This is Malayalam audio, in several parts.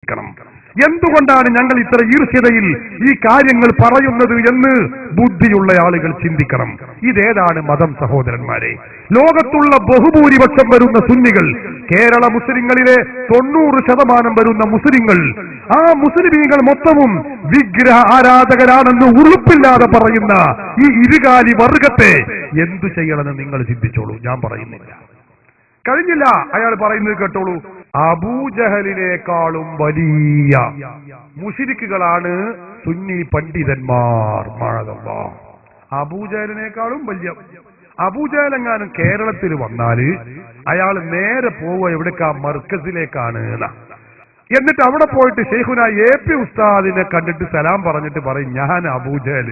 ചിന്തിക്കണം. എന്തുകൊണ്ടാണ് ഞങ്ങൾ ഇത്ര ഈർഷ്യതയിൽ ഈ കാര്യങ്ങൾ പറയുന്നത് എന്ന് ബുദ്ധിയുള്ള ആളുകൾ ചിന്തിക്കണം. ഇതേതാണ് മതം സഹോദരന്മാരെ? ലോകത്തുള്ള ബഹുഭൂരിപക്ഷം വരുന്ന സുന്നികൾ, കേരള മുസ്ലിങ്ങളിലെ 90% വരുന്ന മുസ്ലിങ്ങൾ, ആ മുസ്ലിമീങ്ങൾ മൊത്തവും വിഗ്രഹ ആരാധകരാണെന്ന് ഉറുപ്പില്ലാതെ പറയുന്ന ഈ ഇരുകാലി വർഗത്തെ എന്തു ചെയ്യണമെന്ന് നിങ്ങൾ ചിന്തിച്ചോളൂ. ഞാൻ പറയുന്നില്ല. കഴിഞ്ഞില്ല, അയാൾ പറയുന്നത് കേട്ടോളൂ. അബൂജഹലിനേക്കാളും വലിയ മുശ്രിക്കുകളാണ് സുന്നി പണ്ഡിതന്മാർ. മഅദല്ലാഹ്, അബൂജഹലിനേക്കാളും വലിയ. അബൂജഹലെങ്ങാനും കേരളത്തിൽ വന്നാല് അയാൾ നേരെ പോവുക എവിടേക്കാ? മർക്കസിലേക്കാണ്. എന്നിട്ട് അവിടെ പോയിട്ട് ശൈഖുന AP ഉസ്താദിനെ കണ്ടിട്ട് സലാം പറഞ്ഞിട്ട് പറയും, ഞാൻ അബൂജഹൽ.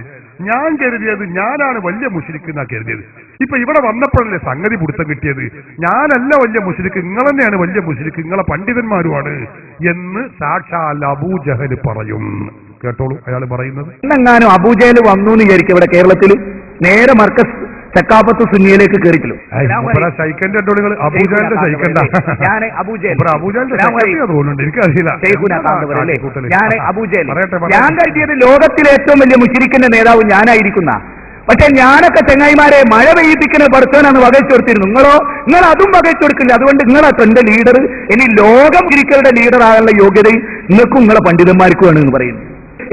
ഞാൻ കരുതിയത് ഞാനാണ് വലിയ മുശ്രിക്ക് എന്നാ കരുതിയത്. ഇപ്പൊ ഇവിടെ വന്നപ്പോഴല്ലേ സംഗതി പിടുത്തം കിട്ടിയത്. ഞാനല്ല വലിയ മുശ്രിക്ക്, നിങ്ങൾ തന്നെയാണ് വലിയ മുശ്രിക്ക്, നിങ്ങളെ പണ്ഡിതന്മാരുമാണ് എന്ന് സാക്ഷാൽ അബൂജഹൽ പറയും. കേട്ടോളൂ അയാൾ പറയുന്നത്. എന്നെങ്ങാനും അബൂജഹൽ വന്നു എന്ന് വിചാരിക്കും ഇവിടെ കേരളത്തിൽ, നേരെ മർക്കസ് ചക്കാപ്പത്ത് സുന്നിയിലേക്ക് കയറിക്കലോ. സൈക്കന്റെ അബൂജഹലിന്റെ സൈക്കണ്ട, ഞാൻ അബൂജഹൽ, എനിക്കറിയില്ല. ഞാൻ അബൂജഹൽ, ഞാൻ കരുതിയത് ലോകത്തിലെ ഏറ്റവും വലിയ മുശ്രിക്കിന്റെ നേതാവ് ഞാനായിരിക്കുന്ന. പക്ഷെ ഞാനൊക്കെ ചെങ്ങായിമാരെ മഴ പെയ്യിപ്പിക്കുന്ന പഠിച്ചവനാണ് വകച്ചെടുത്തിരുന്നു. നിങ്ങൾ അതും വകച്ചെടുക്കില്ല. അതുകൊണ്ട് നിങ്ങളൊക്കെ എന്റെ ലീഡർ, ഇനി ലോകം മുശ്രിക്കുകളുടെ ലീഡർ ആകാനുള്ള യോഗ്യതയും നിങ്ങൾക്കും നിങ്ങളെ പണ്ഡിതന്മാർക്കുമാണ് എന്ന് പറയുന്നു.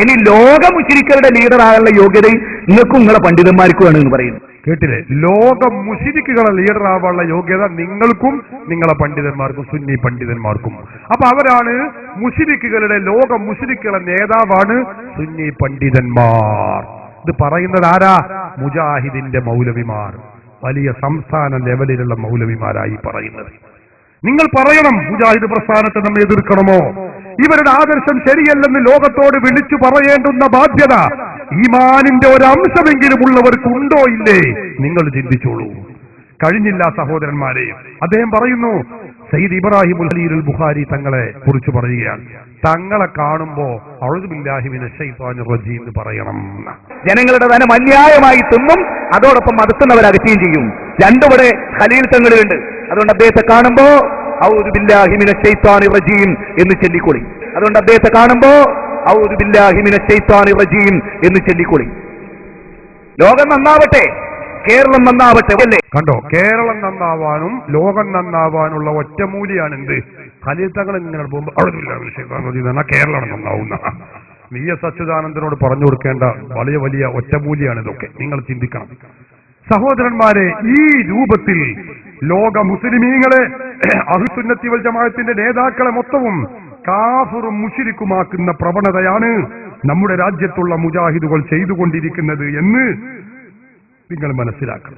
ഇനി ലോക മുശ്രിക്കുകളുടെ ലീഡർ ആകാനുള്ള യോഗ്യതയും നിങ്ങൾക്കും നിങ്ങളെ പണ്ഡിതന്മാർക്കുമാണ് എന്ന് പറയുന്നു. കേട്ടില്ലേ? ലോക മുശ്രിക്കുകളെ ലീഡർ ആവാനുള്ള യോഗ്യത നിങ്ങൾക്കും നിങ്ങളെ പണ്ഡിതന്മാർക്കും, സുന്നി പണ്ഡിതന്മാർക്കും. അപ്പൊ അവരാണ് മുശ്രിക്കുകളുടെ, ലോക മുശ്രിക്കുകളുടെ നേതാവാണ് സുന്നി പണ്ഡിതന്മാർ. ഇത് പറയുന്നത് ആരാ? മുജാഹിദിന്റെ മൗലവിമാർ, വലിയ സംസ്ഥാന ലെവലിലുള്ള മൗലവിമാരായി പറയുന്നത്. നിങ്ങൾ പറയണം, മുജാഹിദ് പ്രസ്ഥാനത്തെ നമ്മൾ എതിർക്കണമോ? ഇവരുടെ ആദർശം ശരിയല്ലെന്ന് ലോകത്തോട് വിളിച്ചു പറയേണ്ടുന്ന ബാധ്യത ഈമാനിന്റെ ഒരംശമെങ്കിലും ഉള്ളവർക്കുണ്ടോ ഇല്ലേ? നിങ്ങൾ ചിന്തിച്ചോളൂ. കഴിഞ്ഞില്ല സഹോദരന്മാരെ. അദ്ദേഹം പറയുന്നു, സയ്യിദ് ഇബ്രാഹിം ഖലീലുൽ ബുഖാരി തങ്ങളെ കുറിച്ച് പറയുകയാണ്, തങ്ങളെ കാണുമ്പോ അഊദു ബില്ലാഹി മിനശ് ശൈത്വാനിർ റജീം എന്ന് പറയണം. ജനങ്ങളുടെ ധനം അന്യായമായി തിന്നും, അതോടൊപ്പം അടുത്തുന്നവർ അകറ്റുകയും ചെയ്യും. രണ്ടുപടെ ഖലീൽ തങ്ങളുണ്ട്. അതുകൊണ്ട് അദ്ദേഹത്തെ കാണുമ്പോ ഔദു ബില്ലാഹി മിനശ് ശൈത്വാനിർ റജീം എന്ന് ചൊല്ലിക്കൊളി. അതുകൊണ്ട് അദ്ദേഹത്തെ കാണുമ്പോ ഔദു ബില്ലാഹി മിനശ് ശൈത്വാനിർ റജീം എന്ന് ചൊല്ലിക്കൊളി. ലോകം നന്നാവട്ടെ, കേരളം നന്നാവട്ടെ. അല്ലേ? കണ്ടോ, കേരളം നന്നാവാനും ലോകം നന്നാവാനുള്ള ഒറ്റമൂലിയാണ് എന്ത്? ഖലീൽ തങ്ങൾ ഇങ്ങനെ പോകുമ്പോൾ ഔദു ബില്ലാഹി മിനശ് ശൈത്വാനിർ റജീം എന്നാ കേരളം നന്നാവുന്ന VS അച്യുതാനന്ദനോട് പറഞ്ഞു കൊടുക്കേണ്ട വലിയ വലിയ ഒറ്റമൂലിയാണ് ഇതൊക്കെ. നിങ്ങൾ ചിന്തിക്കണം സഹോദരന്മാരെ. ഈ രൂപത്തിൽ ലോക മുസ്ലിമീങ്ങളെ, അഹ്ലുസുന്നത്തി വൽ ജമാഅത്തിന്റെ നേതാക്കളെ മൊത്തവും കാഫിറും മുശ്രിക്കുമാക്കുന്ന പ്രവണതയാണ് നമ്മുടെ രാജ്യത്തുള്ള മുജാഹിദുകൾ ചെയ്തുകൊണ്ടിരിക്കുന്നത് എന്ന് നിങ്ങൾ മനസ്സിലാക്കുക.